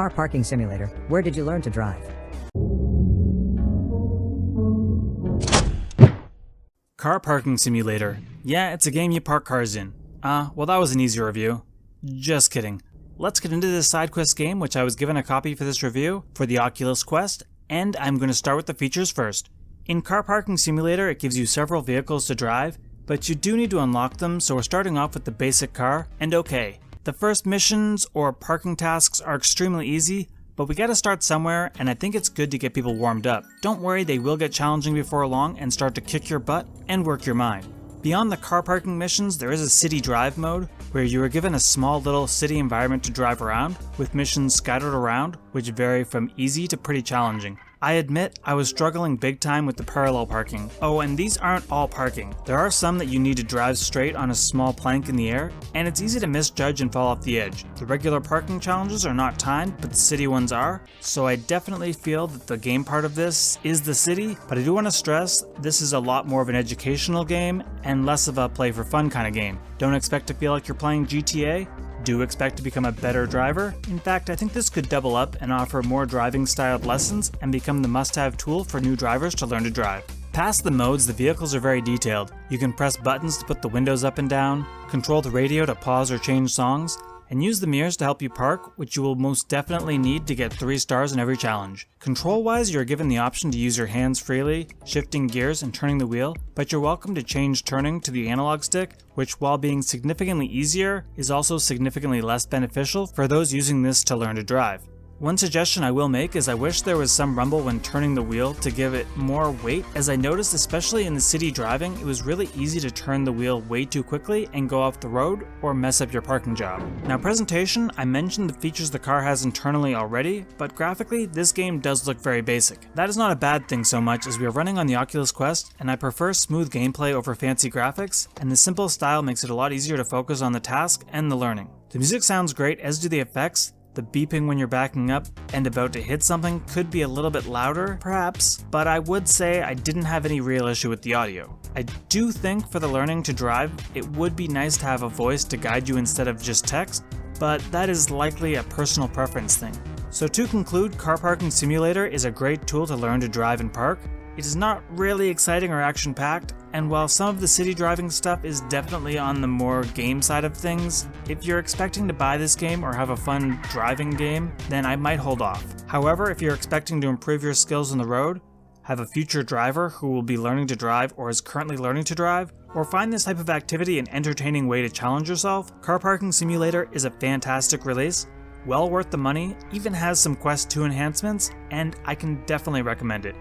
Car Parking Simulator, where did you learn to drive? Car Parking Simulator. Yeah, it's a game you park cars in. Well that was an easy review. Just kidding. Let's get into this side quest game, which I was given a copy for this review for the Oculus Quest, and I'm going to start with the features first. In Car Parking Simulator, it gives you several vehicles to drive, but you do need to unlock them, so we're starting off with the basic car, and okay. The first missions or parking tasks are extremely easy, but we gotta start somewhere, and I think it's good to get people warmed up. Don't worry, they will get challenging before long and start to kick your butt and work your mind. Beyond the car parking missions, there is a city drive mode, where you are given a small little city environment to drive around, with missions scattered around, which vary from easy to pretty challenging. I admit, I was struggling big time with the parallel parking. Oh, and these aren't all parking. There are some that you need to drive straight on a small plank in the air, and it's easy to misjudge and fall off the edge. The regular parking challenges are not timed, but the city ones are, so I definitely feel that the game part of this is the city, but I do want to stress, this is a lot more of an educational game, and less of a play for fun kind of game. Don't expect to feel like you're playing GTA. Do expect to become a better driver. In fact, I think this could double up and offer more driving styled lessons and become the must-have tool for new drivers to learn to drive. Past the modes, the vehicles are very detailed. You can press buttons to put the windows up and down, control the radio to pause or change songs, and use the mirrors to help you park, which you will most definitely need to get 3 stars in every challenge. Control-wise, you're given the option to use your hands freely, shifting gears and turning the wheel, but you're welcome to change turning to the analog stick, which while being significantly easier, is also significantly less beneficial for those using this to learn to drive. One suggestion I will make is I wish there was some rumble when turning the wheel to give it more weight, as I noticed especially in the city driving, it was really easy to turn the wheel way too quickly and go off the road or mess up your parking job. Now presentation, I mentioned the features the car has internally already, but graphically this game does look very basic. That is not a bad thing so much as we are running on the Oculus Quest and I prefer smooth gameplay over fancy graphics, and the simple style makes it a lot easier to focus on the task and the learning. The music sounds great, as do the effects. The beeping when you're backing up and about to hit something could be a little bit louder, perhaps, but I would say I didn't have any real issue with the audio. I do think for the learning to drive, it would be nice to have a voice to guide you instead of just text, but that is likely a personal preference thing. So to conclude, Car Parking Simulator is a great tool to learn to drive and park. It is not really exciting or action-packed, and while some of the city driving stuff is definitely on the more game side of things, if you're expecting to buy this game or have a fun driving game, then I might hold off. However, if you're expecting to improve your skills on the road, have a future driver who will be learning to drive or is currently learning to drive, or find this type of activity an entertaining way to challenge yourself, Car Parking Simulator is a fantastic release, well worth the money, even has some Quest 2 enhancements, and I can definitely recommend it.